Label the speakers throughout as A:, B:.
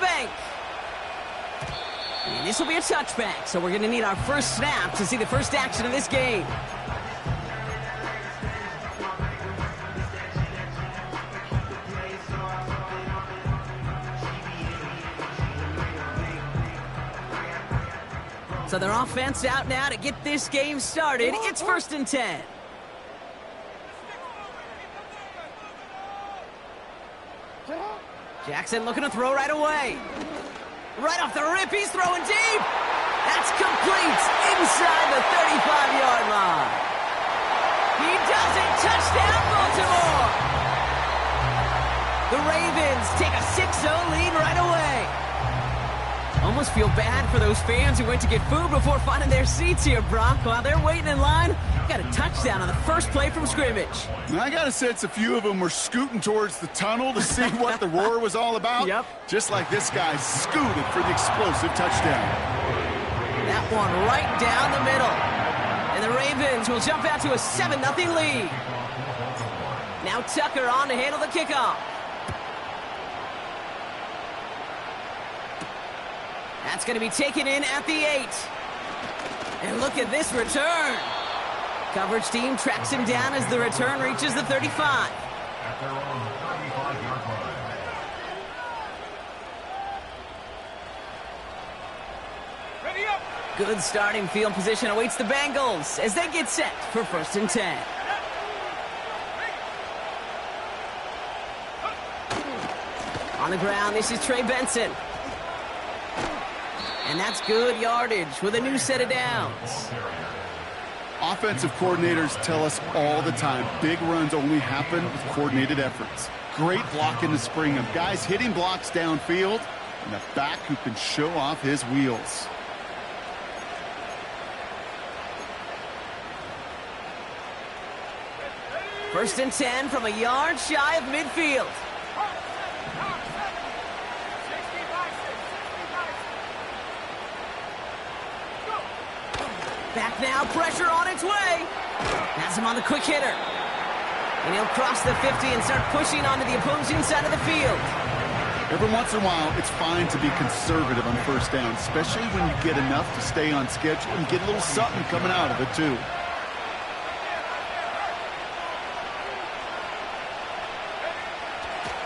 A: bank. And this will be a touchback, so we're going to need our first snap to see the first action of this game. So their offense out now to get this game started. It's 1st and 10. Jackson looking to throw right away. Right off the rip, he's throwing deep. That's complete inside the 35-yard line. He does it. Touchdown, Baltimore. The Ravens take a 6-0 lead right away. Almost feel bad for those fans who went to get food before finding their seats here, Brock. While they're waiting in line, got a touchdown on the first play from scrimmage.
B: Now, I got a sense a few of them were scooting towards the tunnel to see what the roar was all about.
A: Yep.
B: Just like this guy scooted for the explosive touchdown.
A: That one right down the middle. And the Ravens will jump out to a 7-0 lead. Now Tucker on to handle the kickoff. That's going to be taken in at the 8. And look at this return. Coverage team tracks him down as the return reaches the 35.
C: At their own 35-yard line.
D: Ready up.
A: Good starting field position awaits the Bengals as they get set for 1st and 10. On the ground, this is Trey Benson. And that's good yardage with a new set of downs.
B: Offensive coordinators tell us all the time, big runs only happen with coordinated efforts. Great block in the spring of guys hitting blocks downfield and a back who can show off his wheels.
A: First and 10 from a yard shy of midfield. Back now, pressure on its way. Has him on the quick hitter. And he'll cross the 50 and start pushing onto the opposing side of the field.
B: Every once in a while, it's fine to be conservative on 1st down, especially when you get enough to stay on schedule and get a little something coming out of it, too.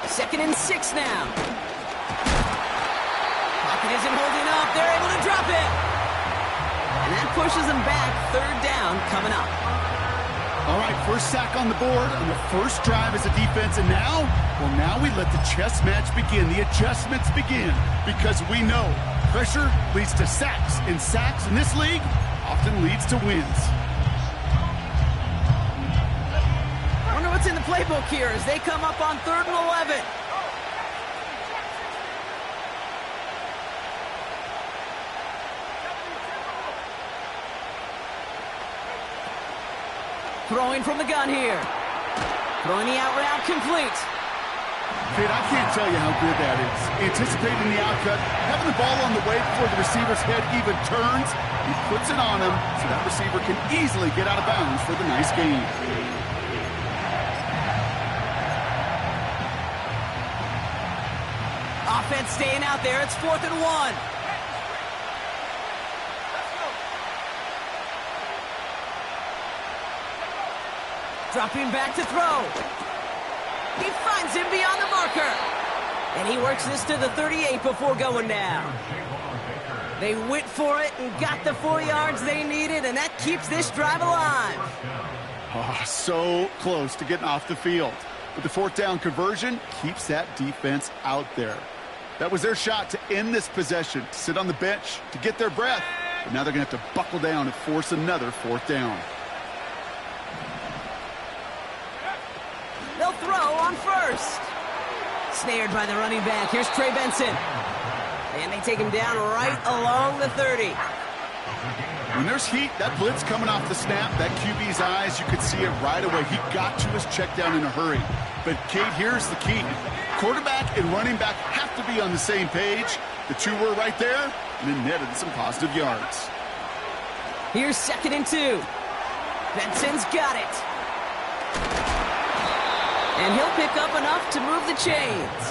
A: Second and 6 now. Pocket isn't holding up. They're able to drop it. And that pushes them back. 3rd down coming up.
B: All right, first sack on the board on the first drive as a defense. And now, well, now we let the chess match begin. The adjustments begin because we know pressure leads to sacks. And sacks in this league often leads to wins.
A: Wonder what's in the playbook here as they come up on 3rd and 11. Throwing from the gun here. Throwing the out route complete.
B: Kid, I can't tell you how good that is. Anticipating the outcut, having the ball on the way before the receiver's head even turns, he puts it on him so that receiver can easily get out of bounds for the nice gain.
A: Offense staying out there. It's 4th and 1. Dropping back to throw. He finds him beyond the marker. And he works this to the 38 before going down. They went for it and got the 4 yards they needed, and that keeps this drive alive.
B: Oh, so close to getting off the field. But the 4th down conversion keeps that defense out there. That was their shot to end this possession, to sit on the bench, to get their breath. But now they're going to have to buckle down and force another 4th down.
A: They'll throw on 1st. Snared by the running back. Here's Trey Benson. And they take him down right along the 30.
B: When there's heat, that blitz coming off the snap, that QB's eyes, you could see it right away. He got to his check down in a hurry. But, Kate, here's the key. Quarterback and running back have to be on the same page. The two were right there, and then netted some positive yards.
A: Here's 2nd and 2. Benson's got it. And he'll pick up enough to move the chains.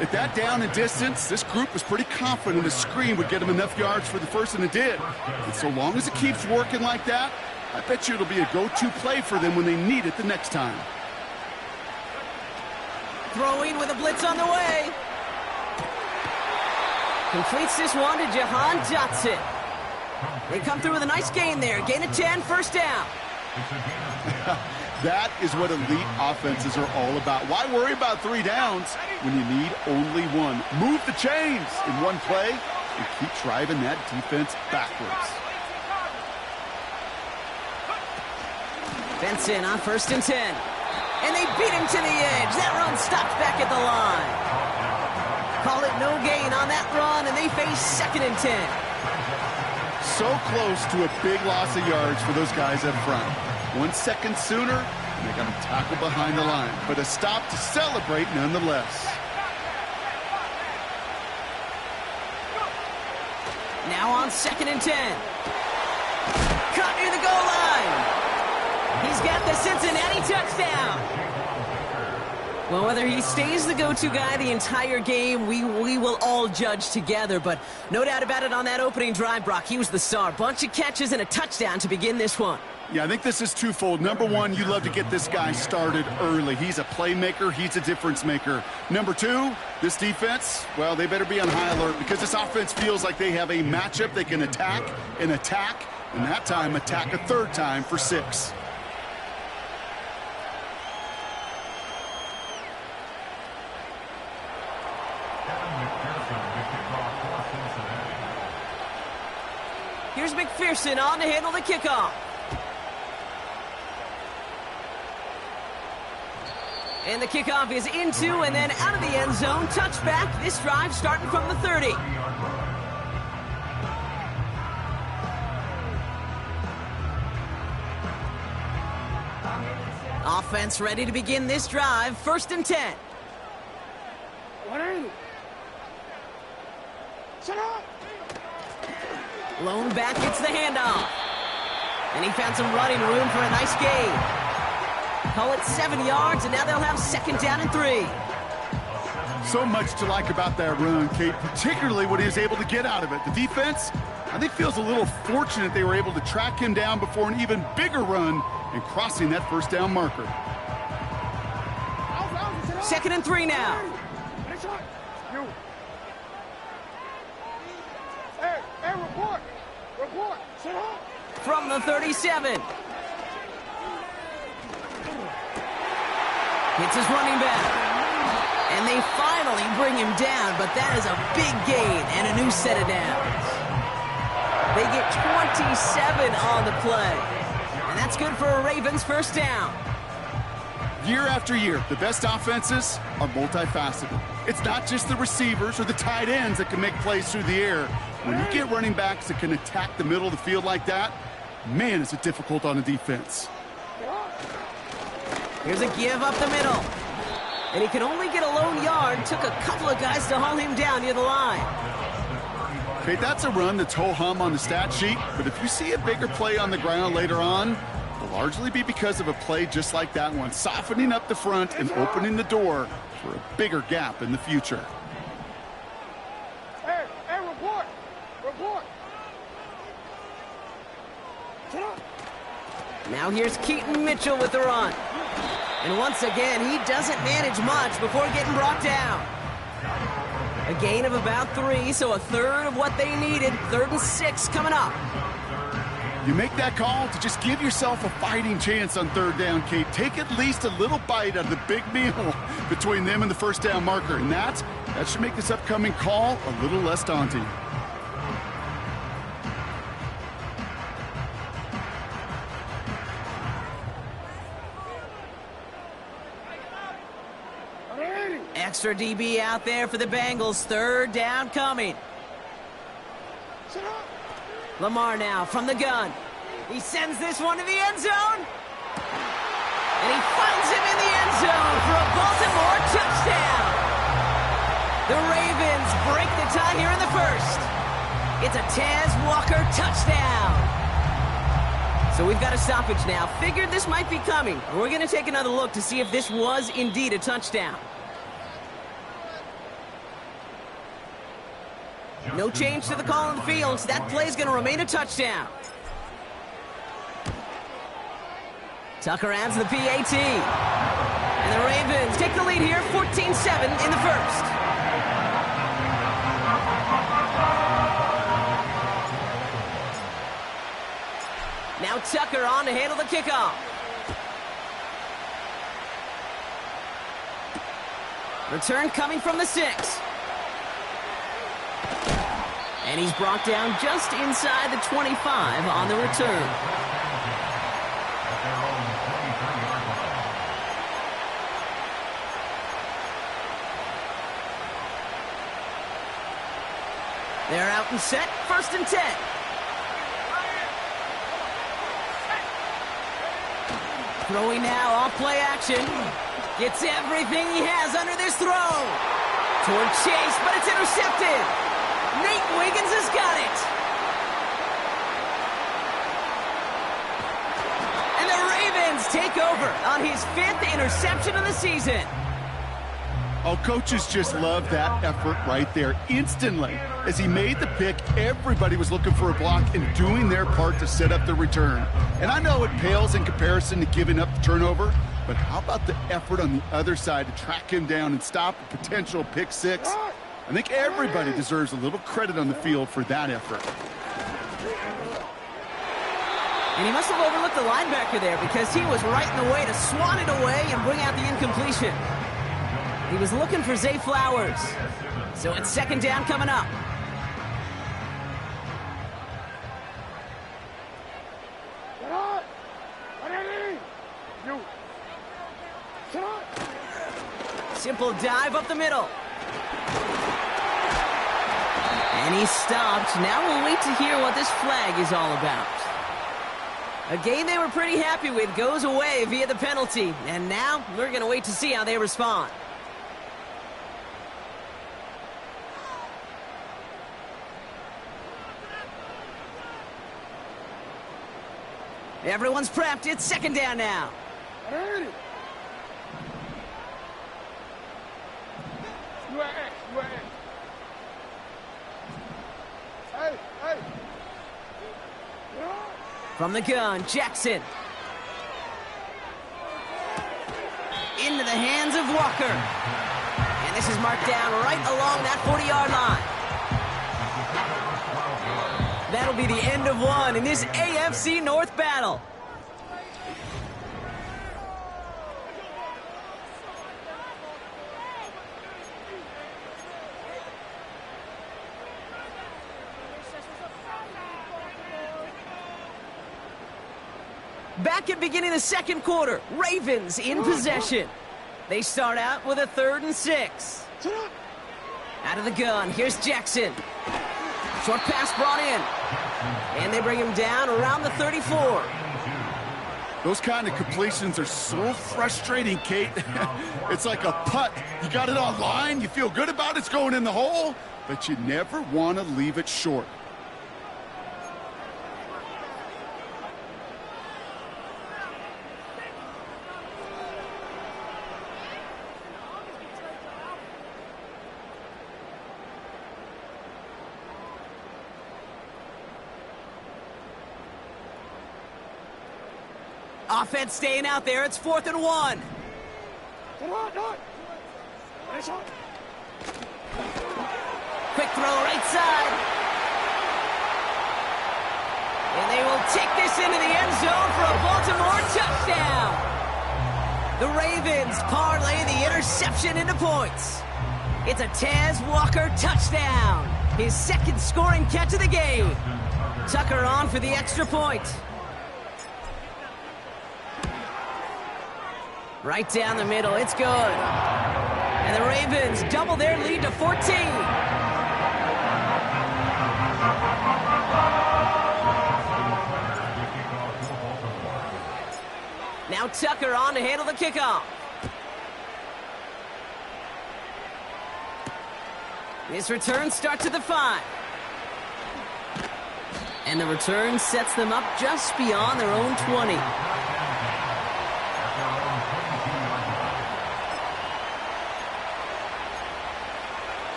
B: At that down and distance, this group was pretty confident a screen would get them enough yards for the first, and it did. And so long as it keeps working like that, I bet you it'll be a go-to play for them when they need it the next time.
A: Throwing with a blitz on the way. Completes this one to Jahan Dotson. They come through with a nice gain there. Gain of 10, first down.
B: That is what elite offenses are all about. Why worry about 3 downs when you need only one? Move the chains in one play and keep driving that defense backwards.
A: Benson on first and 10. And they beat him to the edge. That run stopped back at the line. Call it no gain on that run, and they face second and 10.
B: So close to a big loss of yards for those guys up front. 1 second sooner, and they got him tackled behind the line. But a stop to celebrate nonetheless.
A: Now on second and 10. Caught near the goal line. He's got the Cincinnati touchdown. Well, whether he stays the go-to guy the entire game, we will all judge together. But no doubt about it, on that opening drive, Brock, he was the star. Bunch of catches and a touchdown to begin this one.
B: Yeah, I think this is twofold. Number one, you love to get this guy started early. He's a playmaker. He's a difference maker. Number two, this defense, well, they better be on high alert because this offense feels like they have a matchup they can attack, and that time attack a third time for 6.
A: Here's McPherson on to handle the kickoff. And the kickoff is into and then out of the end zone. Touchback. This drive starting from the 30. Offense ready to begin this drive. First and 10.
D: 180. Set up.
A: Lone back gets the handoff. And he found some running room for a nice gain. Call it 7 yards, and now they'll have second down and 3.
B: So much to like about that run, Kate, particularly what he was able to get out of it. The defense, I think, feels a little fortunate they were able to track him down before an even bigger run and crossing that first down marker.
A: Second and 3 now.
D: Hey, report. Report. Sit up.
A: From the 37. Hits his running back. And they finally bring him down, but that is a big gain and a new set of downs. They get 27 on the play. And that's good for a Ravens first down.
B: Year after year, the best offenses are multifaceted. It's not just the receivers or the tight ends that can make plays through the air. When you get running backs that can attack the middle of the field like that, man, is it difficult on a defense.
A: Here's a give up the middle. And he can only get a lone yard. Took a couple of guys to haul him down near the line.
B: Okay, that's a run that's ho-hum on the stat sheet, but if you see a bigger play on the ground later on, it'll largely be because of a play just like that one, softening up the front and opening the door for a bigger gap in the future.
D: Hey, report. Report. Sit up.
A: Now here's Keaton Mitchell with the run. And once again, he doesn't manage much before getting brought down. A gain of about 3, so a third of what they needed. 3rd and 6 coming up.
B: You make that call to just give yourself a fighting chance on 3rd down, Kate. Take at least a little bite out of the big meal between them and the first down marker. And that should make this upcoming call a little less daunting.
A: Extra DB out there for the Bengals. 3rd down coming. Lamar now from the gun. He sends this one to the end zone. And he finds him in the end zone for a Baltimore touchdown. The Ravens break the tie here in the first. It's a Taz Walker touchdown. So we've got a stoppage now. Figured this might be coming. We're going to take another look to see if this was indeed a touchdown. No change to the call on the field. That play's going to remain a touchdown. Tucker adds the PAT. And the Ravens take the lead here, 14-7 in the first. Now Tucker on to handle the kickoff. Return coming from the 6. And he's brought down just inside the 25 on the return. They're out and set, 1st and 10. Throwing now, off play action. Gets everything he has under this throw. Toward Chase, but it's intercepted. Nate Wiggins has got it. And the Ravens take over on his 5th interception of the season.
B: Oh, coaches just love that effort right there. Instantly, as he made the pick, everybody was looking for a block and doing their part to set up the return. And I know it pales in comparison to giving up the turnover, but how about the effort on the other side to track him down and stop a potential pick 6? I think everybody deserves a little credit on the field for that effort.
A: And he must have overlooked the linebacker there because he was right in the way to swat it away and bring out the incompletion. He was looking for Zay Flowers. So it's 2nd down coming up. Simple dive up the middle. And he stopped. Now we'll wait to hear what this flag is all about. A game they were pretty happy with goes away via the penalty. And now we're going to wait to see how they respond. Everyone's prepped. It's 2nd down now. From the gun, Jackson. Into the hands of Walker. And this is marked down right along that 40-yard line. That'll be the end of one in this AFC North battle. Back at beginning of the 2nd quarter, Ravens in possession. They start out with a 3rd and 6. Out of the gun, here's Jackson. Short pass brought in. And they bring him down around the 34.
B: Those kind of completions are so frustrating, Kate. It's like a putt. You got it on line, you feel good about it's going in the hole, but you never want to leave it short.
A: Offense staying out there. It's 4th and 1. Quick throw right side. And they will take this into the end zone for a Baltimore touchdown. The Ravens parlay the interception into points. It's a Taz Walker touchdown. His 2nd scoring catch of the game. Tucker on for the extra point. Right down the middle, it's good. And the Ravens double their lead to 14. Now Tucker on to handle the kickoff. This return starts at the 5. And the return sets them up just beyond their own 20.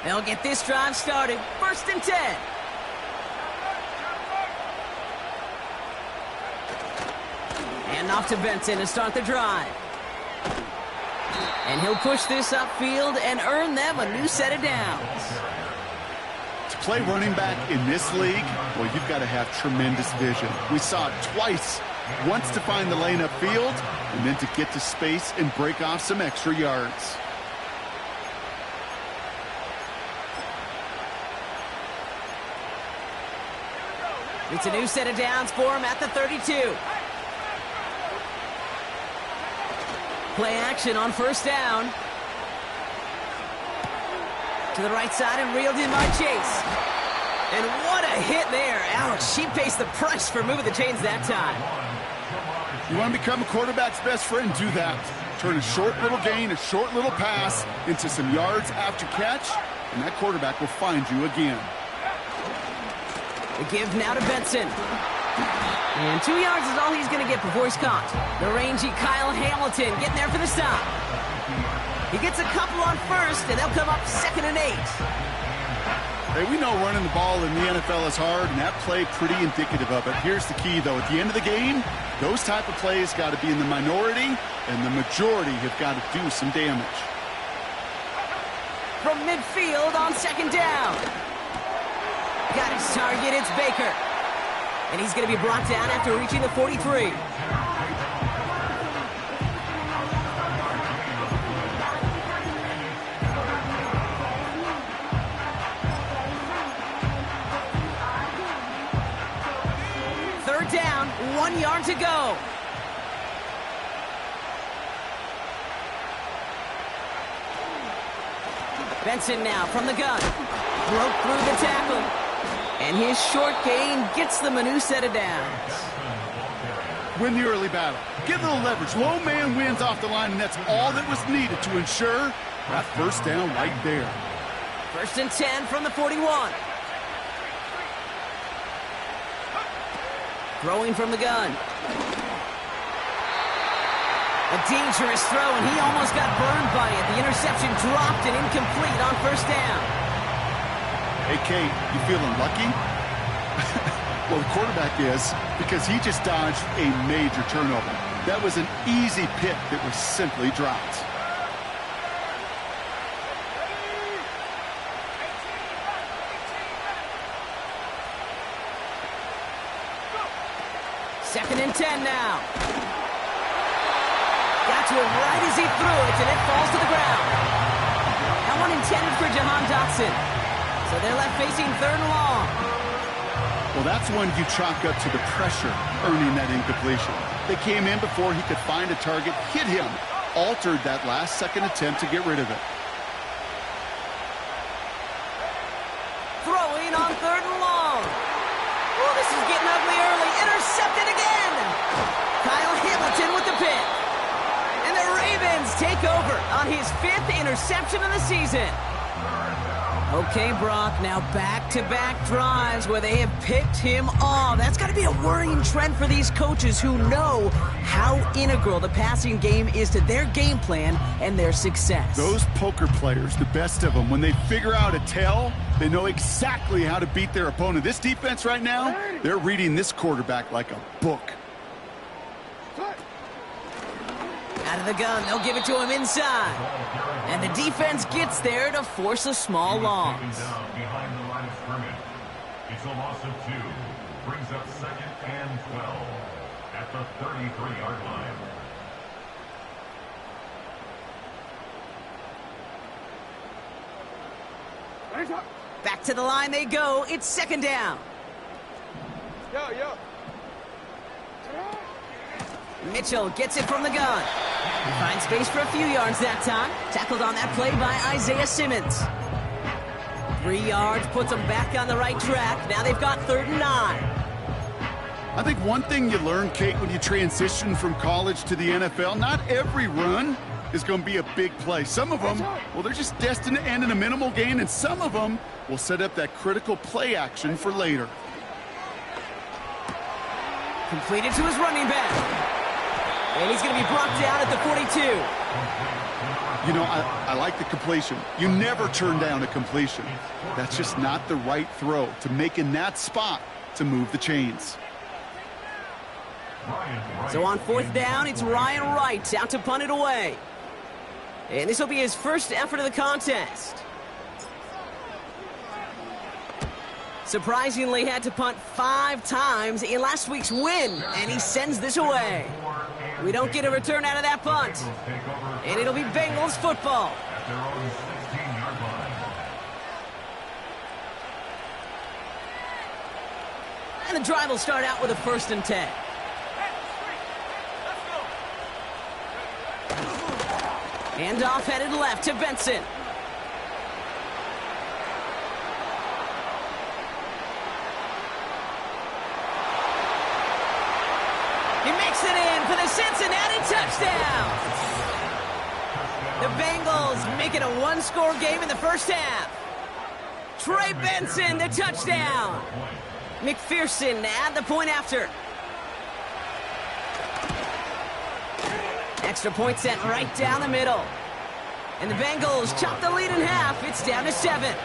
A: They'll get this drive started. 1st and 10. And off to Benson to start the drive. And he'll push this upfield and earn them a new set of downs.
B: To play running back in this league, well, you've got to have tremendous vision. We saw it twice. Once to find the lane upfield, and then to get to space and break off some extra yards.
A: It's a new set of downs for him at the 32. Play action on 1st down. To the right side and reeled in by Chase. And what a hit there. Ouch, she pays the price for moving the chains that time.
B: You want to become a quarterback's best friend? Do that. Turn a short little gain, a short little pass into some yards after catch, and that quarterback will find you again.
A: The give now to Benson. And 2 yards is all he's going to get before he's caught. The rangy Kyle Hamilton getting there for the stop. He gets a couple on 1st, and they'll come up 2nd and 8.
B: Hey, we know running the ball in the NFL is hard, and that play pretty indicative of it. Here's the key, though. At the end of the game, those type of plays got to be in the minority, and the majority have got to do some damage.
A: From midfield on 2nd down. Got his target, it's Baker. And he's going to be brought down after reaching the 43. Third down, 1 yard to go. Benson now from the gun. Broke through the tackle. And his short gain gets them a new set of downs.
B: Win the early battle. Get a little leverage. Low man wins off the line, and that's all that was needed to ensure that 1st down right there.
A: 1st and 10 from the 41. Throwing from the gun. A dangerous throw, and he almost got burned by it. The interception dropped and incomplete on 1st down.
B: Hey, Kate, you feeling lucky? Well, the quarterback is, because he just dodged a major turnover. That was an easy pick that was simply dropped.
A: Second and 10 now. Got to it right as he threw it, and it falls to the ground. That one intended for Jahan Dotson. So they're left facing 3rd and long.
B: Well, that's one you chalk up to the pressure earning that incompletion. They came in before he could find a target, hit him, altered that last-second attempt to get rid of it.
A: Throwing on 3rd and long. Oh, this is getting ugly early. Intercepted again. Kyle Hamilton with the pick. And the Ravens take over on his 5th interception of the season. Okay, Brock, now back-to-back drives where they have picked him off. That's got to be a worrying trend for these coaches who know how integral the passing game is to their game plan and their success.
B: Those poker players, the best of them, when they figure out a tell, they know exactly how to beat their opponent. This defense right now, they're reading this quarterback like a book.
A: Out of the gun, they'll give it to him inside. And the defense gets there to force a small loss.
C: Behind the line of scrimmage. It's a loss of 2. Brings up 2nd and 12 at the 33-yard line.
A: Back to the line they go. It's 2nd down.
D: Yo.
A: Mitchell gets it from the gun. He finds space for a few yards that time. Tackled on that play by Isaiah Simmons. 3 yards puts them back on the right track. Now they've got 3rd and 9.
B: I think one thing you learn, Kate, when you transition from college to the NFL, not every run is going to be a big play. Some of them, well, they're just destined to end in a minimal gain, and some of them will set up that critical play action for later.
A: Completed to his running back. And he's going to be brought down at the 42.
B: You know, I like the completion. You never turn down a completion. That's just not the right throw to make in that spot to move the chains.
A: So on 4th down, it's Ryan Wright out to punt it away. And this will be his first effort of the contest. Surprisingly had to punt 5 times in last week's win, and he sends this away. We don't get a return out of that punt. And it'll be Bengals football.
C: At their own 16-yard line.
A: And the drive will start out with a 1st and 10. Handoff headed left to Benson. He makes it in for the Cincinnati touchdown. The Bengals make it a 1-score game in the first half. Trey Benson, the touchdown. McPherson at the point after. Extra point set right down the middle. And the Bengals chop the lead in half. It's down to 7.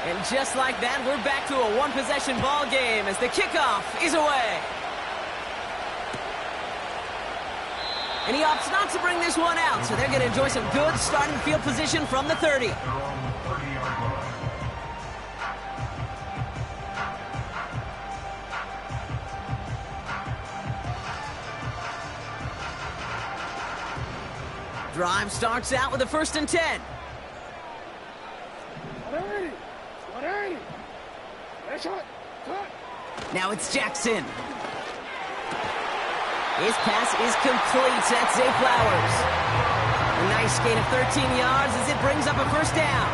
A: And just like that, we're back to a 1-possession ball game as the kickoff is away. And he opts not to bring this one out, so they're going to enjoy some good starting field position from the 30. Drive starts out with a 1st and 10.
D: 180. 180. Nice shot. Cut.
A: Now it's Jackson. His pass is complete. That's Zay Flowers. A nice gain of 13 yards as it brings up a 1st down.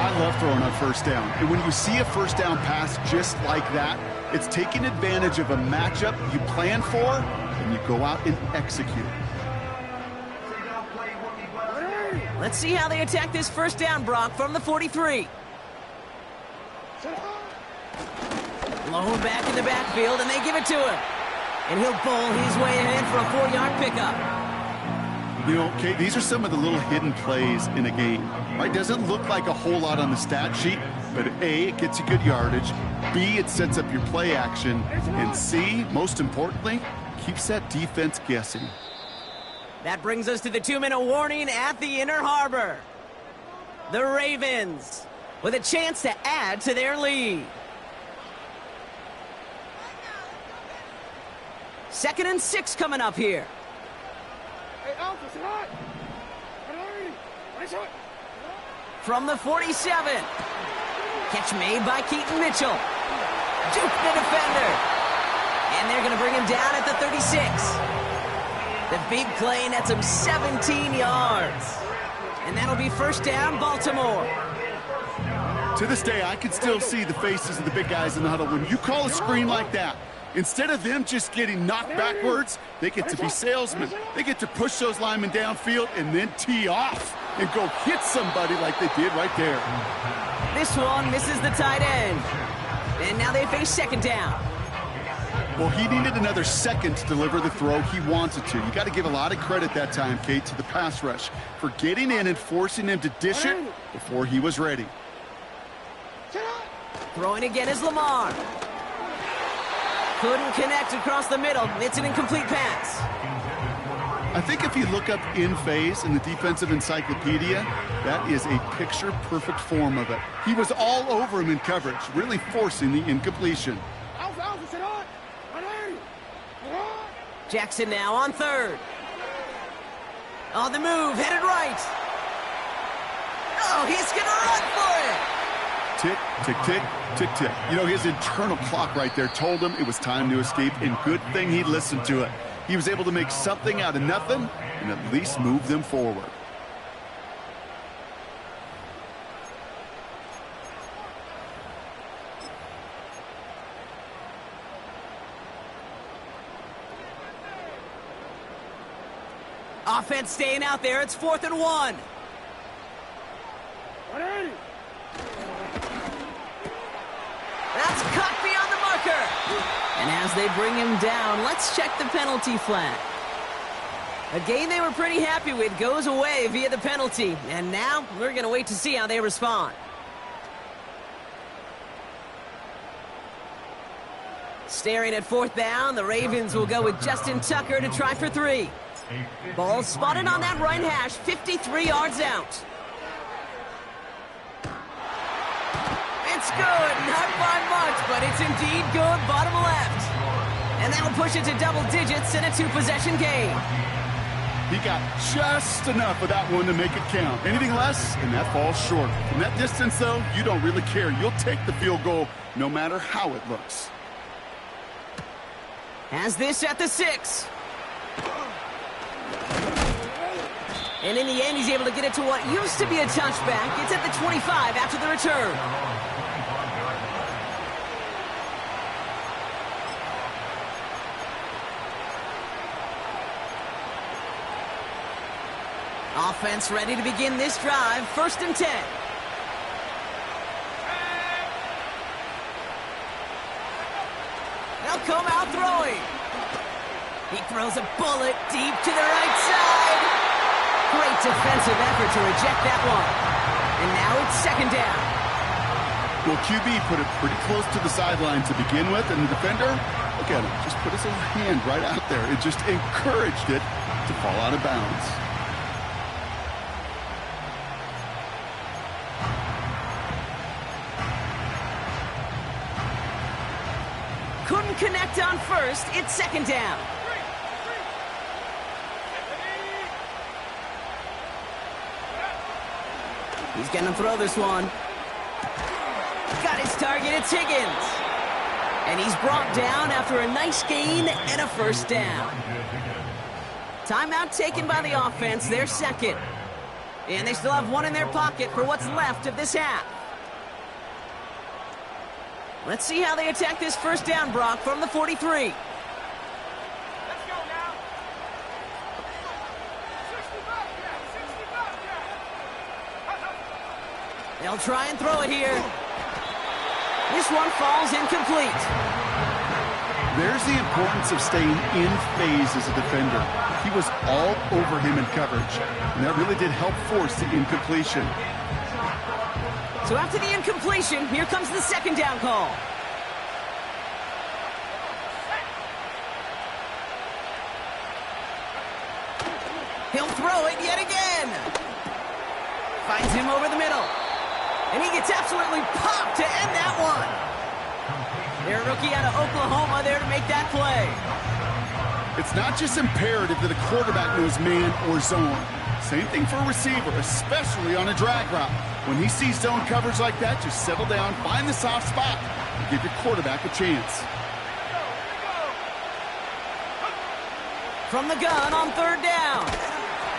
B: I love throwing on 1st down. And when you see a 1st down pass just like that, it's taking advantage of a matchup you plan for, and you go out and execute.
A: Let's see how they attack this 1st down, Brock, from the 43. Low back in the backfield, and they give it to him. And he'll bowl his way ahead for a 4-yard pickup.
B: You know, Kate, these are some of the little hidden plays in a game. Right? Doesn't look like a whole lot on the stat sheet, but A, it gets you good yardage. B, it sets up your play action. And C, most importantly, keeps that defense guessing.
A: That brings us to the 2-minute warning at the Inner Harbor. The Ravens with a chance to add to their lead. 2nd and 6 coming up here.
D: Hey, Alpha, sit hot. 180. Nice shot.
A: From the 47. Catch made by Keaton Mitchell. Juke the defender. And they're going to bring him down at the 36. The big play nets him 17 yards. And that'll be 1st down, Baltimore.
B: To this day, I can still see the faces of the big guys in the huddle. When you call a screen like that, instead of them just getting knocked backwards, they get to be salesmen. They get to push those linemen downfield and then tee off and go hit somebody like they did right there.
A: This one misses the tight end. And now they face 2nd down.
B: Well, he needed another second to deliver the throw he wanted to. You got to give a lot of credit that time, Kate, to the pass rush for getting in and forcing him to dish it before he was ready.
A: Throwing again is Lamar. Couldn't connect across the middle. It's an incomplete pass.
B: I think if you look up in phase in the defensive encyclopedia, that is a picture-perfect form of it. He was all over him in coverage, really forcing the incompletion.
D: Alpha, sit hot. 180.
A: Jackson now on 3rd. On the move, headed right. Oh, he's going to run for it.
B: Tick, tick, tick, tick, tick. You know, his internal clock right there told him it was time to escape, and good thing he listened to it. He was able to make something out of nothing and at least move them forward.
A: Offense staying out there. It's 4th and 1.
D: 180.
A: And as they bring him down, let's check the penalty flag. A game they were pretty happy with goes away via the penalty. And now we're going to wait to see how they respond. Staring at fourth down, the Ravens will go with Justin Tucker to try for 3. Ball spotted on that right hash, 53 yards out. It's good, not by much, but it's indeed good, bottom left. And that'll push it to double digits in a 2-possession game.
B: He got just enough of that one to make it count. Anything less, and that falls short. From that distance, though, you don't really care. You'll take the field goal no matter how it looks.
A: Has this at the 6. And in the end, he's able to get it to what used to be a touchback. It's at the 25 after the return. Offense ready to begin this drive. 1st and 10. They'll come out throwing. He throws a bullet deep to the right side. Great defensive effort to reject that one. And now it's 2nd down.
B: Well, QB put it pretty close to the sideline to begin with, and the defender, look at him, just put his little hand right out there. It just encouraged it to fall out of bounds.
A: Couldn't connect on 1st. It's 2nd down. He's going to throw this one. Got his target. It's Higgins. And he's brought down after a nice gain and a 1st down. Timeout taken by the offense. Their 2nd. And they still have one in their pocket for what's left of this half. Let's see how they attack this 1st down, Brock, from the 43.
D: Let's go now. 65, yeah.
A: They'll try and throw it here. This one falls incomplete.
B: There's the importance of staying in phase as a defender. He was all over him in coverage, and that really did help force the incompletion.
A: So after the incompletion, here comes the 2nd down call. He'll throw it yet again. Finds him over the middle. And he gets absolutely popped to end that one. Their rookie out of Oklahoma there to make that play.
B: It's not just imperative that a quarterback knows man or zone. Same thing for a receiver, especially on a drag route. When he sees zone coverage like that, just settle down, find the soft spot, and give your quarterback a chance.
A: From the gun on 3rd down.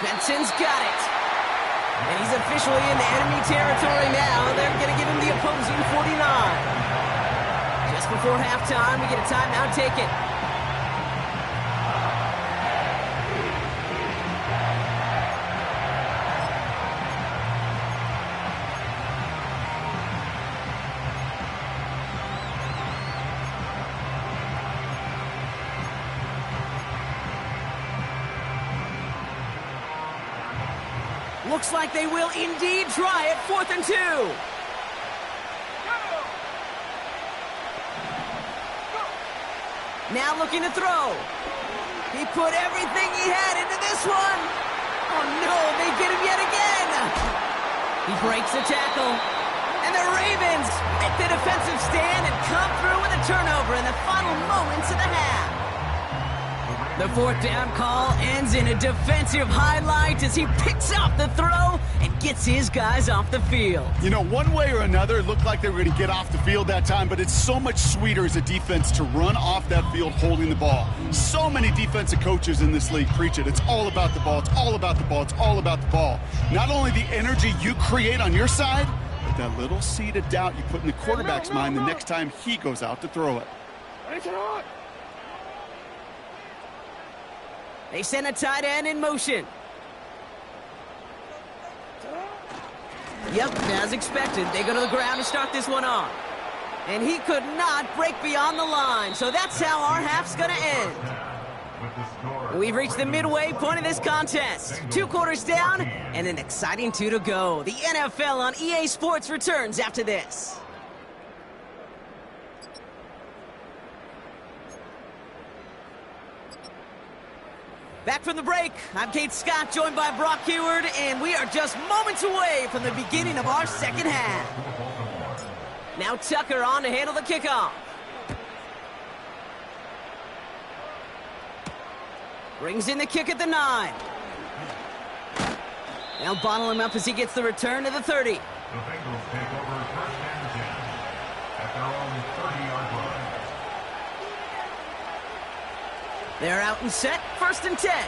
A: Benson's got it. And he's officially in the enemy territory now. They're going to give him the opposing 49. Just before halftime, we get a timeout taken. Looks like they will indeed try it. 4th and 2. Now looking to throw. He put everything he had into this one. Oh no, they get him yet again. He breaks the tackle. And the Ravens make the defensive stand and come through with a turnover in the final moments of the half. The 4th down call ends in a defensive highlight as he picks off the throw and gets his guys off the field.
B: You know, one way or another, it looked like they were going to get off the field that time, but it's so much sweeter as a defense to run off that field holding the ball. So many defensive coaches in this league preach it. It's all about the ball. It's all about the ball. It's all about the ball. Not only the energy you create on your side, but that little seed of doubt you put in the quarterback's mind the next time he goes out to throw it.
A: They send a tight end in motion. Yep, as expected, they go to the ground to start this one off. And he could not break beyond the line. So that's how our half's going to end. We've reached the midway point of this contest. 2 quarters down and an exciting 2 to go. The NFL on EA Sports returns after this. Back from the break, I'm Kate Scott, joined by Brock Heward, and we are just moments away from the beginning of our second half. Now Tucker on to handle the kickoff. Brings in the kick at the 9. Now bottle him up as he gets the return to the 30.
C: The Bengals take over first and 10 at their own 30-yard line.
A: They're out and set, 1st and 10.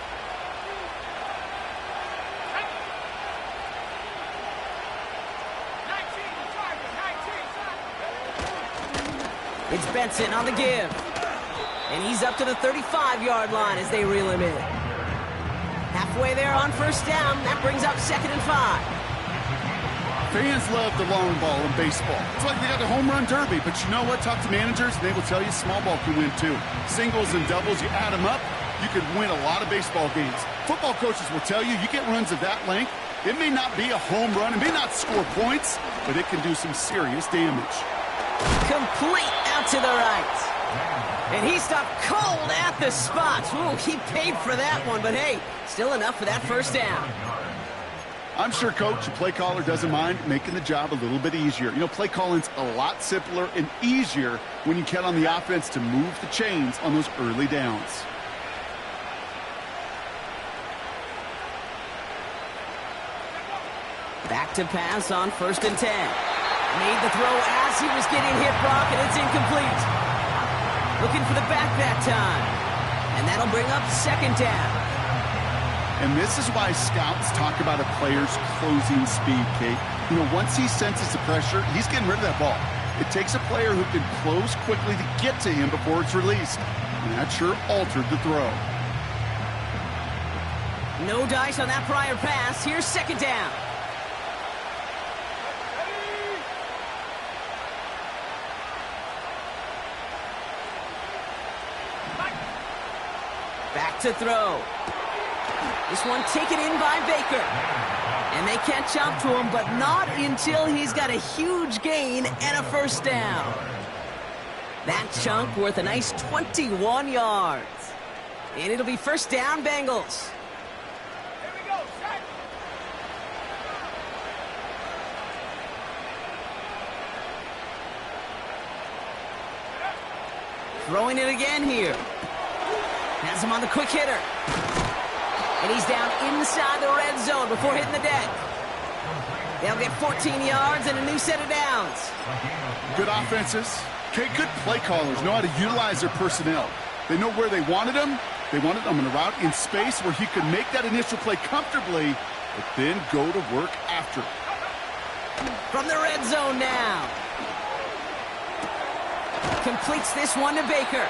A: It's Benson on the give. And he's up to the 35-yard line as they reel him in. Halfway there on 1st down. That brings up 2nd and 5.
B: Fans love the long ball in baseball. It's like they got the home run derby, but you know what? Talk to managers, and they will tell you small ball can win too. Singles and doubles, you add them up, you could win a lot of baseball games. Football coaches will tell you, you get runs of that length, it may not be a home run, it may not score points, but it can do some serious damage.
A: Complete out to the right. And he stopped cold at the spot. Ooh, he paid for that one, but hey, still enough for that 1st down.
B: I'm sure coach, the play caller doesn't mind making the job a little bit easier. You know, play calling's a lot simpler and easier when you count on the offense to move the chains on those early downs.
A: Back to pass on 1st and 10. Made the throw as he was getting hit, Brock, and it's incomplete. Looking for the back that time. And that'll bring up 2nd down.
B: And this is why scouts talk about a player's closing speed, Kate. You know, once he senses the pressure, he's getting rid of that ball. It takes a player who can close quickly to get to him before it's released. And that sure altered the throw.
A: No dice on that prior pass. Here's 2nd down. Back to throw. This one taken in by Baker. And they catch up to him, but not until he's got a huge gain and a 1st down. That chunk worth a nice 21 yards. And it'll be 1st down, Bengals.
D: Here we go, set.
A: Throwing it again here. Has him on the quick hitter. And he's down inside the red zone before hitting the deck. They'll get 14 yards and a new set of downs.
B: Good offenses. Okay, good play callers know how to utilize their personnel. They know where they wanted them. They wanted them on a route in space where he could make that initial play comfortably, but then go to work after it.
A: From the red zone now. Completes this one to Baker.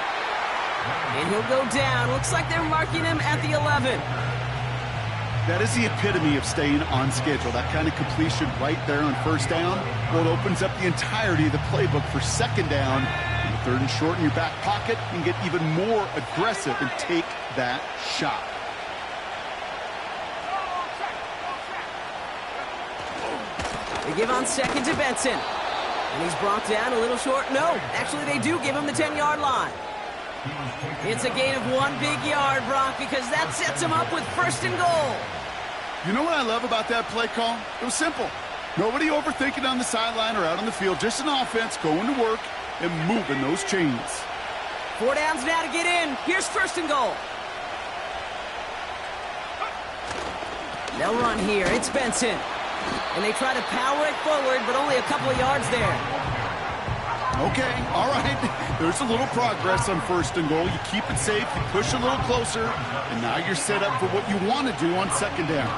A: And he'll go down. Looks like they're marking him at the 11.
B: That is the epitome of staying on schedule. That kind of completion right there on 1st down. Well, it opens up the entirety of the playbook for 2nd down. And 3rd and short in your back pocket, you can get even more aggressive and take that shot.
A: They give on 2nd to Benson. And he's brought down a little short. No, actually they do give him the 10-yard line. It's a gain of 1 big yard, Brock, because that sets him up with 1st and goal.
B: You know what I love about that play call? It was simple. Nobody overthinking on the sideline or out on the field. Just an offense going to work and moving those chains.
A: 4 downs now to get in. Here's 1st and goal. They'll run here. It's Benson. And they try to power it forward, but only a couple of yards there.
B: Okay, all right. There's a little progress on 1st and goal. You keep it safe, you push a little closer, and now you're set up for what you want to do on 2nd down.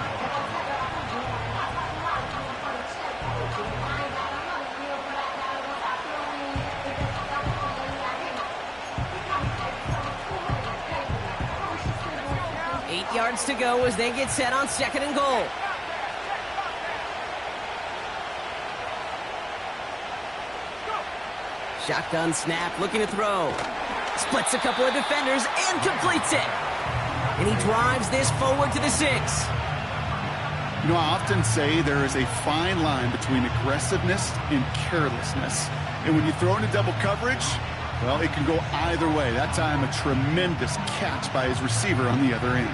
A: Eight yards to go as they get set on 2nd and goal. Shotgun snap, looking to throw. Splits a couple of defenders and completes it. And he drives this forward to the 6.
B: You know, I often say there is a fine line between aggressiveness and carelessness. And when you throw into double coverage, well, it can go either way. That time, a tremendous catch by his receiver on the other end.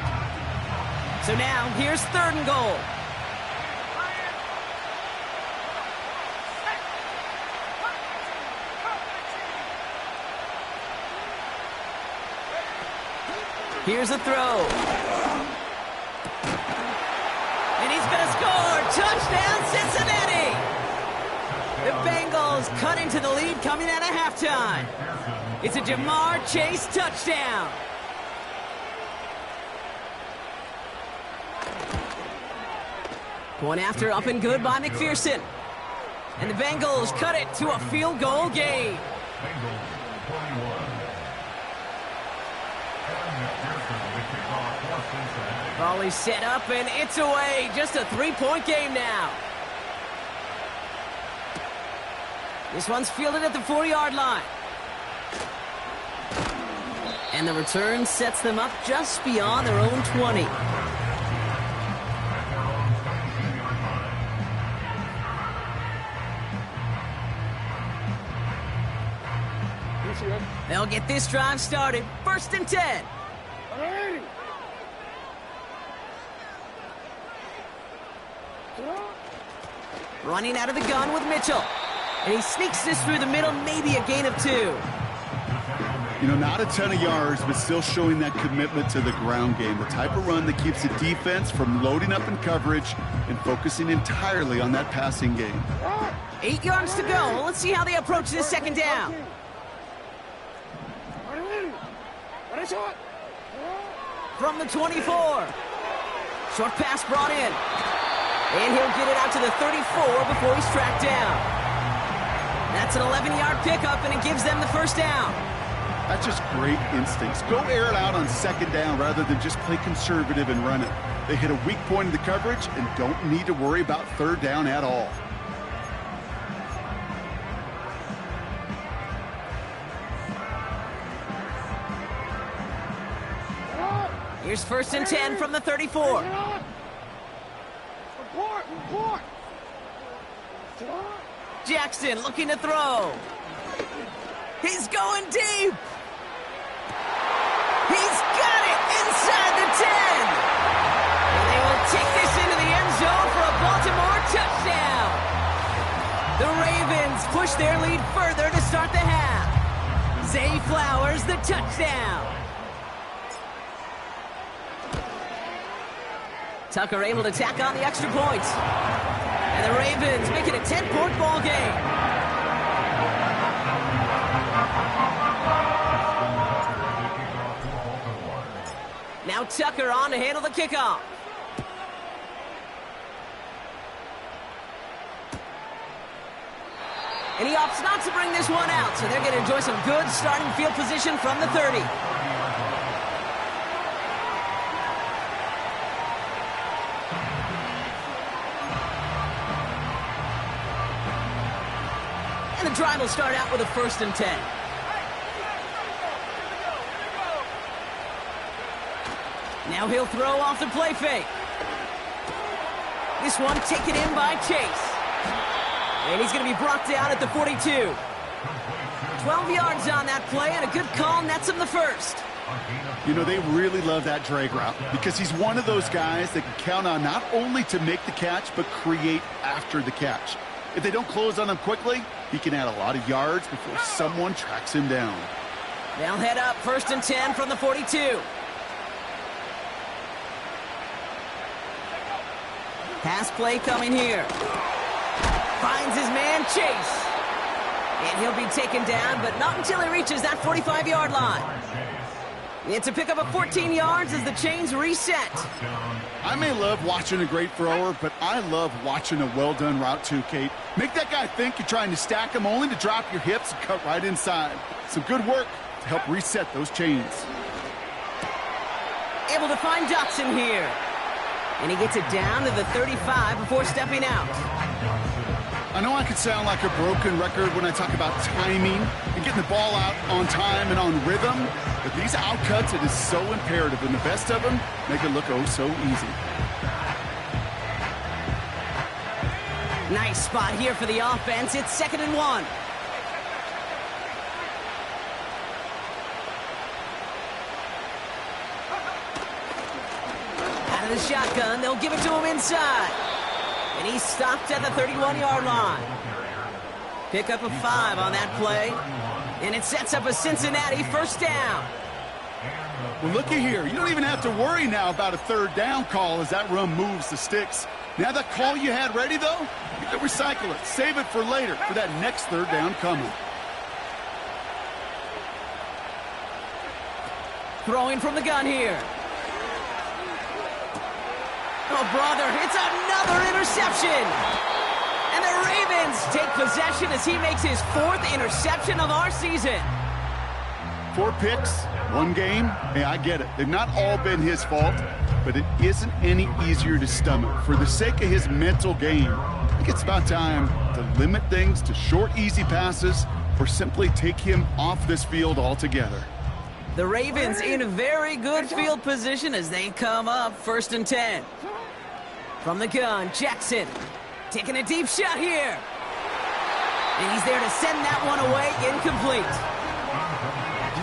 A: So now, here's 3rd and goal. Here's a throw. And he's going to score. Touchdown, Cincinnati. The Bengals cut into the lead coming out of halftime. It's a Jamar Chase touchdown. Point after, up and good by McPherson. And the Bengals cut it to a field goal game. Volley set up, and it's away. Just a 3-point game now. This one's fielded at the 4-yard line. And the return sets them up just beyond their own 20. They'll get this drive started. 1st and 10. Running out of the gun with Mitchell. And he sneaks this through the middle, maybe a gain of 2.
B: You know, not a ton of yards, but still showing that commitment to the ground game. The type of run that keeps the defense from loading up in coverage and focusing entirely on that passing game.
A: 8 yards to go. Let's see how they approach this 2nd down. From the 24. Short pass brought in. And he'll get it out to the 34 before he's tracked down. That's an 11-yard pickup, and it gives them the 1st down.
B: That's just great instincts. Go air it out on 2nd down rather than just play conservative and run it. They hit a weak point in the coverage and don't need to worry about 3rd down at all.
A: Here's 1st and 10 from the 34. Jackson looking to throw. He's going deep. He's got it inside the 10. And they will take this into the end zone for a Baltimore touchdown. The Ravens push their lead further to start the half. Zay Flowers, the touchdown. Tucker able to tack on the extra points. And the Ravens make it a 10-point ball game. Now Tucker on to handle the kickoff. And he opts not to bring this one out, so they're going to enjoy some good starting field position from the 30. And the drive will start out with a 1st and 10. Now he'll throw off the play fake. This one taken in by Chase. And he's going to be brought down at the 42. 12 yards on that play, and a good call nets him the 1st.
B: You know, they really love that drag route because he's one of those guys that can count on not only to make the catch, but create after the catch. If they don't close on him quickly, he can add a lot of yards before someone tracks him down.
A: They'll head up 1st and 10 from the 42. Pass play coming here. Finds his man, Chase. And he'll be taken down, but not until he reaches that 45-yard line. It's a pickup of 14 yards as the chains reset.
B: I may love watching a great thrower, but I love watching a well-done route too, Kate. Make that guy think you're trying to stack him only to drop your hips and cut right inside. Some good work to help reset those chains.
A: Able to find Dotson here. And he gets it down to the 35 before stepping out.
B: I know I could sound like a broken record when I talk about timing and getting the ball out on time and on rhythm, but these outcuts, it is so imperative, and the best of them make it look oh so easy.
A: Nice spot here for the offense. It's 2nd and 1. Out of the shotgun, they'll give it to him inside. And he's stopped at the 31-yard line. Pick up a 5 on that play. And it sets up a Cincinnati first down.
B: Well, looky here. You don't even have to worry now about a 3rd down call as that run moves the sticks. Now that call you had ready, though, you can recycle it. Save it for later for that next 3rd down coming.
A: Throwing from the gun here. Oh, brother, it's another interception. And the Ravens take possession as he makes his 4th interception of our season.
B: 4 picks, 1 game. Hey, I get it. They've not all been his fault, but it isn't any easier to stomach. For the sake of his mental game, I think it's about time to limit things to short, easy passes or simply take him off this field altogether.
A: The Ravens in very good field position as they come up 1st and 10. From the gun, Jackson taking a deep shot here. And he's there to send that one away, incomplete.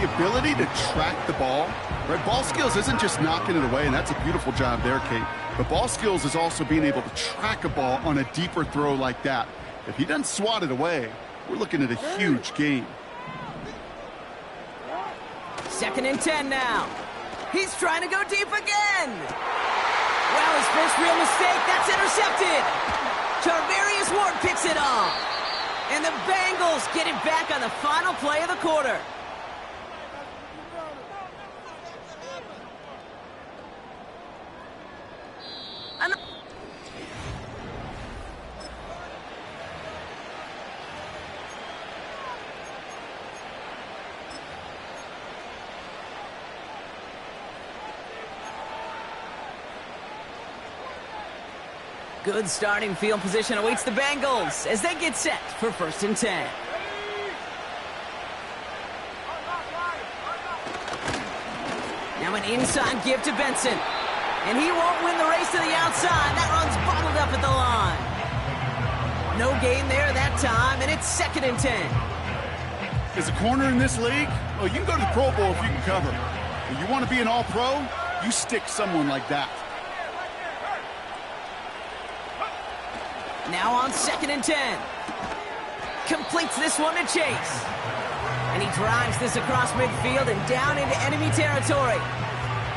B: The ability to track the ball, right? Ball skills isn't just knocking it away, and that's a beautiful job there, Kate. But ball skills is also being able to track a ball on a deeper throw like that. If he doesn't swat it away, we're looking at a huge gain.
A: 2nd and 10 now. He's trying to go deep again. Well, his first real mistake, that's intercepted. Charvarius Ward picks it off. And the Bengals get it back on the final play of the quarter. Good starting field position awaits the Bengals as they get set for 1st and 10. Now an inside give to Benson. And he won't win the race to the outside. That run's bottled up at the line. No gain there that time, and it's 2nd and 10.
B: As a corner in this league, well, you can go to the Pro Bowl if you can cover. If you want to be an all-pro, you stick someone like that.
A: Now on 2nd and 10. Completes this one to Chase. And he drives this across midfield and down into enemy territory.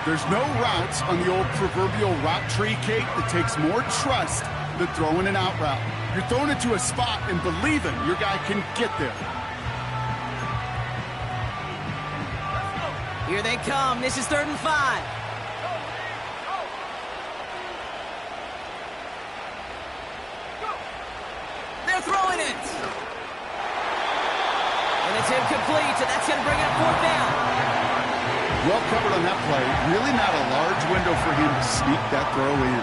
B: There's no routes on the old proverbial route tree, Kate, that takes more trust than throwing an out route. You're throwing it to a spot and believing your guy can get there.
A: Here they come. This is 3rd and 5. They're throwing it. And it's incomplete, and that's going to bring up 4th down.
B: Well covered on that play. Really not a large window for him to sneak that throw in.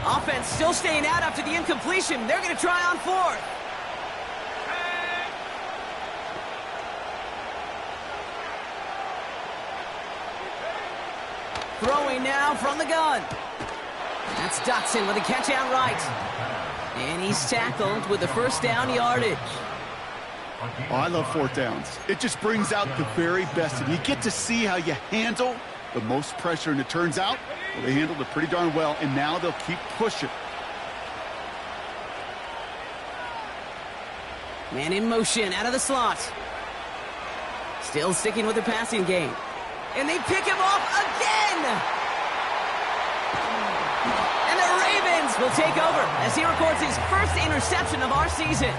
A: Offense still staying out after the incompletion. They're going to try on 4th. Throwing now from the gun. That's Dotson with a catch out right. And he's tackled with the 1st down yardage.
B: Oh, I love 4th downs. It just brings out the very best. And you get to see how you handle the most pressure. And it turns out, well, they handled it pretty darn well. And now they'll keep pushing.
A: Man in motion out of the slot. Still sticking with the passing game. And they pick him off again! And the Ravens will take over as he records his 1st interception of our season.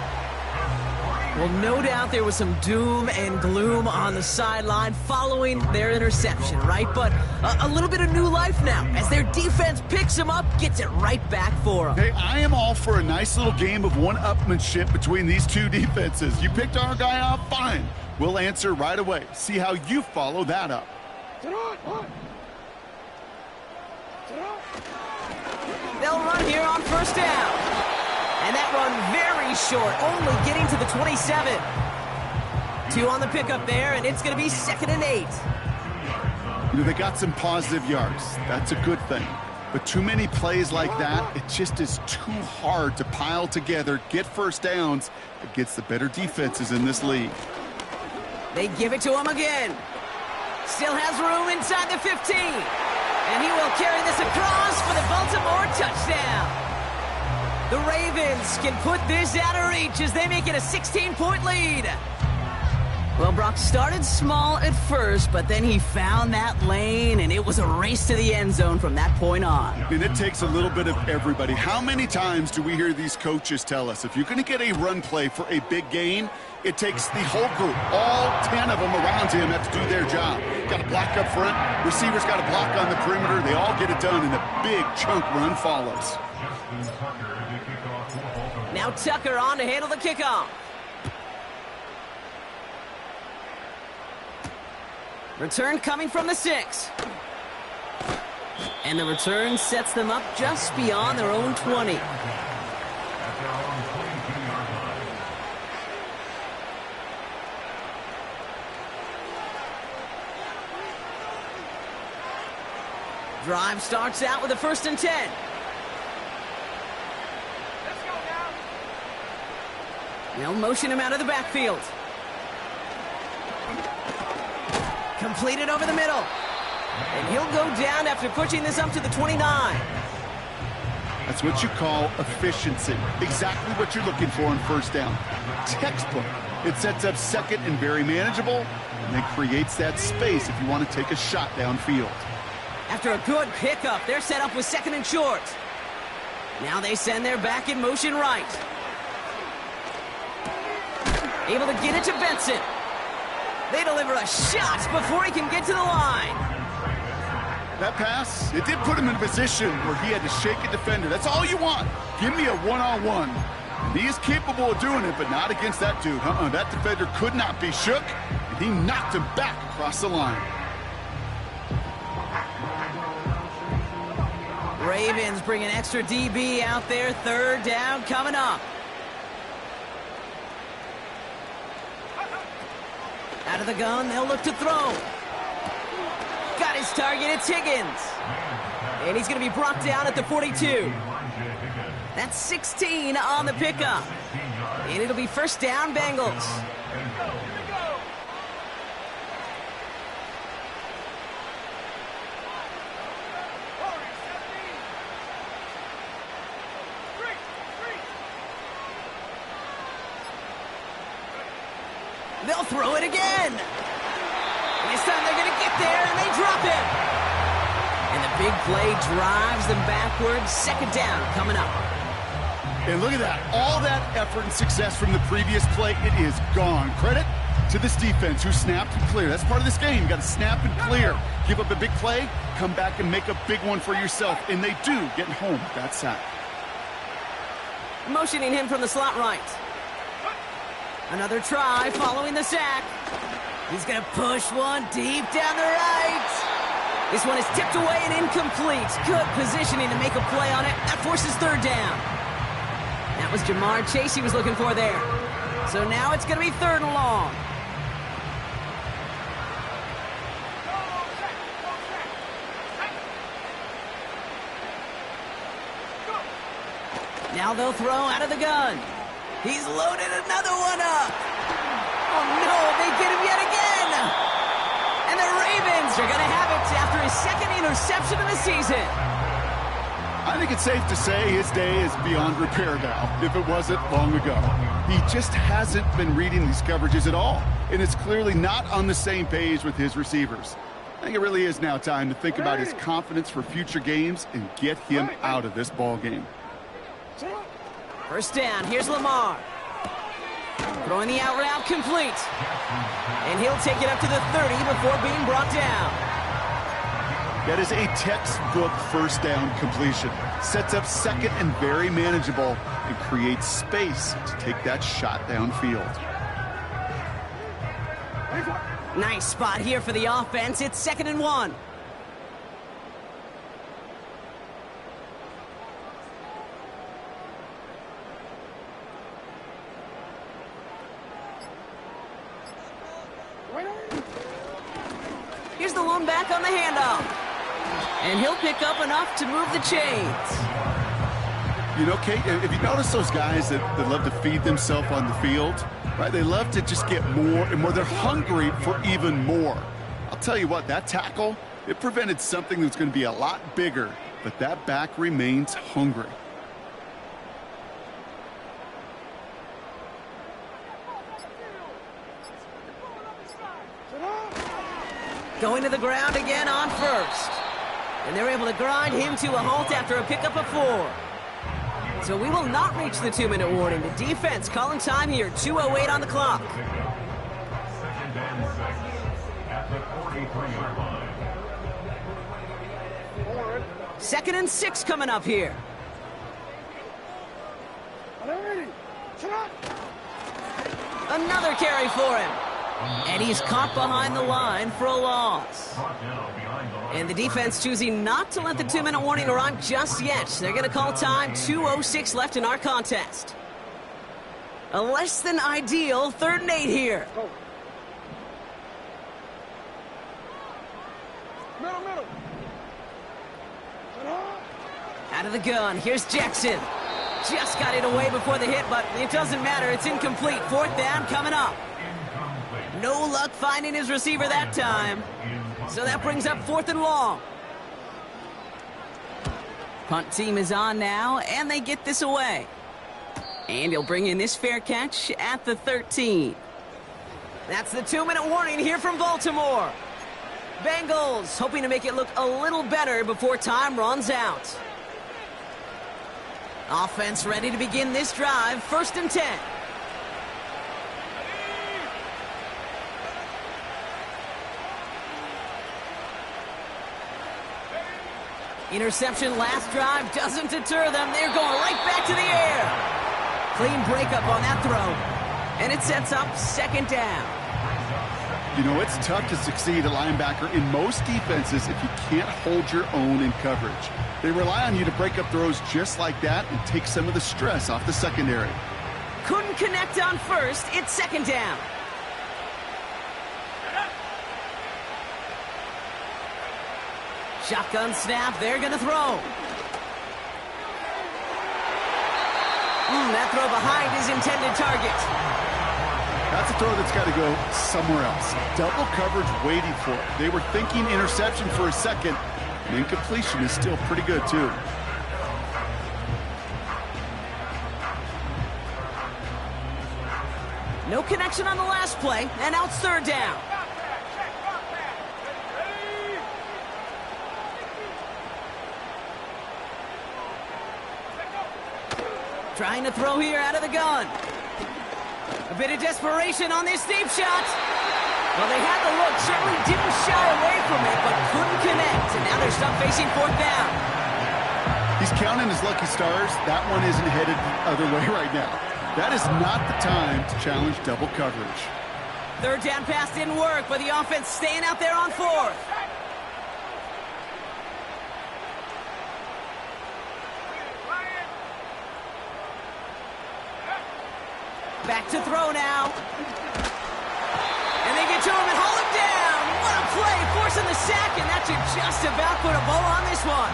A: Well, no doubt there was some doom and gloom on the sideline following their interception, right? But a little bit of new life now as their defense picks him up, gets it right back for them.
B: Hey, I am all for a nice little game of one-upmanship between these two defenses. You picked our guy off, fine. We'll answer right away. See how you follow that up.
A: They'll run here on first down. And that run very short, only getting to the 27. 2 on the pickup there, and it's going to be 2nd and 8.
B: You know, they got some positive yards. That's a good thing. But too many plays like that, it just is too hard to pile together, get first downs against the better defenses in this league.
A: They give it to him again. Still has room inside the 15. And he will carry this across for the Baltimore touchdown. The Ravens can put this out of reach as they make it a 16-point lead. Well, Brock started small at first, but then he found that lane, and it was a race to the end zone from that point on.
B: And it takes a little bit of everybody. How many times do we hear these coaches tell us, if you're going to get a run play for a big gain, it takes the whole group, all 10 of them around him have to do their job. Got to block up front, receivers got to block on the perimeter, they all get it done, and a big chunk run follows.
A: Now Tucker on to handle the kickoff. Return coming from the 6. And the return sets them up just beyond their own 20. Drive starts out with a 1st and 10. They'll motion him out of the backfield. Completed over the middle. And he'll go down after pushing this up to the 29.
B: That's what you call efficiency. Exactly what you're looking for on first down. Textbook. It sets up 2nd and very manageable, and then creates that space if you want to take a shot downfield.
A: After a good pickup, they're set up with 2nd and short. Now they send their back in motion right. Able to get it to Benson. They deliver a shot before he can get to the line.
B: That pass, it did put him in a position where he had to shake a defender. That's all you want. Give me a one-on-one. He is capable of doing it, but not against that dude. That defender could not be shook, and he knocked him back across the line.
A: Ravens bring an extra DB out there. 3rd down coming up. Out of the gun, they'll look to throw. Got his target, it's Higgins. And he's going to be brought down at the 42. That's 16 on the pickup. And it'll be 1st down, Bengals. They'll throw it again. And this time they're going to get there, and they drop it. And the big play drives them backwards. 2nd down coming up.
B: And look at that. All that effort and success from the previous play, it is gone. Credit to this defense who snapped and cleared. That's part of this game. You got to snap and clear. Give up a big play, come back and make a big one for yourself. And they do, getting home with that sack.
A: Motioning him from the slot right. Another try following the sack. He's going to push one deep down the right. This one is tipped away and incomplete. Good positioning to make a play on it. That forces 3rd down. That was Jamar Chase he was looking for there. So now it's going to be 3rd and long. Now they'll throw out of the gun. He's loaded another one up. Oh, no, they get him yet again. And the Ravens are going to have it after his 2nd interception of the season.
B: I think it's safe to say his day is beyond repair now, if it wasn't long ago. He just hasn't been reading these coverages at all, and it's clearly not on the same page with his receivers. I think it really is now time to think about his confidence for future games and get him out of this ball game.
A: 1st down, here's Lamar. Throwing the out route complete. And he'll take it up to the 30 before being brought down.
B: That is a textbook first down completion. Sets up second and very manageable and creates space to take that shot downfield.
A: Nice spot here for the offense. It's 2nd and 1. Here's the lone back on the handoff. And he'll pick up enough to move the chains.
B: You know, Kate, if you notice those guys that love to feed themselves on the field, right? They love to just get more and more. They're hungry for even more. I'll tell you what, that tackle, it prevented something that's going to be a lot bigger, but that back remains hungry.
A: Going to the ground again on first. And they're able to grind him to a halt after a pickup of 4. So we will not reach the 2-minute warning. The defense calling time here, 2:08 on the clock.
C: 2nd and 6 at the 43-yard line.
A: 2nd and 6 coming up here. Another carry for him. And he's caught behind the line for a loss. And the defense choosing not to let the 2-minute warning arrive just yet. They're going to call time, 2:06 left in our contest. A less than ideal 3rd and 8 here.
D: Middle.
A: Out of the gun, here's Jackson. Just got it away before the hit, but it doesn't matter. It's incomplete. 4th down coming up. No luck finding his receiver that time. So that brings up 4th and long. Punt team is on now, and they get this away. And he'll bring in this fair catch at the 13. That's the 2-minute warning here from Baltimore. Bengals hoping to make it look a little better before time runs out. Offense ready to begin this drive, 1st and 10. Interception last drive doesn't deter them. They're going right back to the air. Clean breakup on that throw. And it sets up 2nd down.
B: You know, it's tough to succeed at linebacker in most defenses if you can't hold your own in coverage. They rely on you to break up throws just like that and take some of the stress off the secondary.
A: Couldn't connect on first. It's 2nd down. Shotgun snap. They're going to throw. That throw behind his intended target.
B: That's a throw that's got to go somewhere else. Double coverage waiting for it. They were thinking interception for a second. And incompletion is still pretty good, too.
A: No connection on the last play, and now it's 3rd down. Trying to throw here out of the gun. A bit of desperation on this deep shot. Well, they had the look, certainly didn't shy away from it, but couldn't connect. And now they're stuck facing 4th down.
B: He's counting his lucky stars. That one isn't headed the other way right now. That is not the time to challenge double coverage.
A: 3rd down pass didn't work, but the offense staying out there on 4th. Back to throw now. And they get to him and haul him down. What a play, forcing the sack, and that should just about put a bow on this one.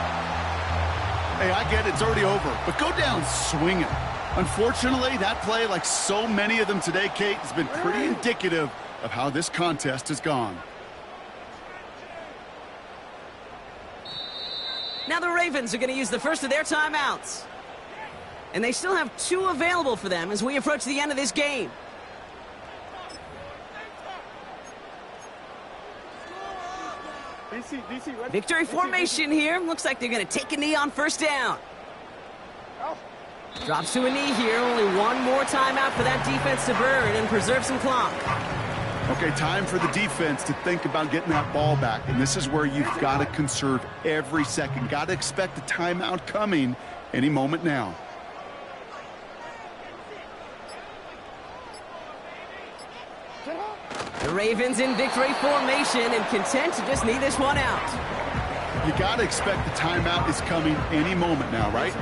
B: Hey, I get it, it's already over, but go down swinging. Unfortunately, that play, like so many of them today, Kate, has been pretty indicative of how this contest has gone.
A: Now the Ravens are going to use the first of their timeouts. And they still have 2 available for them as we approach the end of this game. Victory formation here. Looks like they're going to take a knee on 1st down. Drops to a knee here. Only one more timeout for that defense to burn and preserve some clock.
B: Okay, time for the defense to think about getting that ball back. And this is where you've got to conserve every second. Got to expect a timeout coming any moment now.
A: The Ravens in victory formation and content to just need this one out.
B: You got to expect the timeout is coming any moment now, right?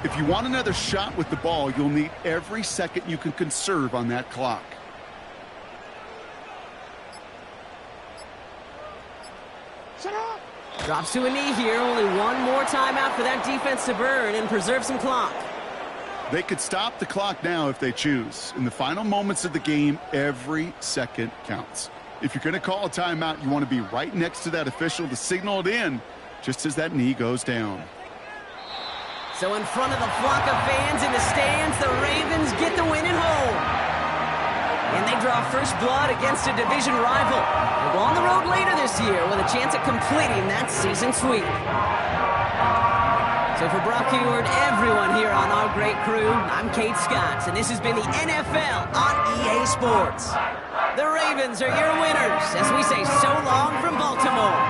B: If you want another shot with the ball, you'll need every second you can conserve on that clock.
A: Drops to a knee here. Only one more timeout for that defense to burn and preserve some clock.
B: They could stop the clock now if they choose. In the final moments of the game, every second counts. If you're going to call a timeout, you want to be right next to that official to signal it in just as that knee goes down.
A: So in front of the flock of fans in the stands, the Ravens get the win at home. And they draw first blood against a division rival. They'll go on the road later this year with a chance at completing that season sweep. So for Brock Ewart, everyone here on our great crew, I'm Kate Scott, and this has been the NFL on EA Sports. The Ravens are your winners as we say so long from Baltimore.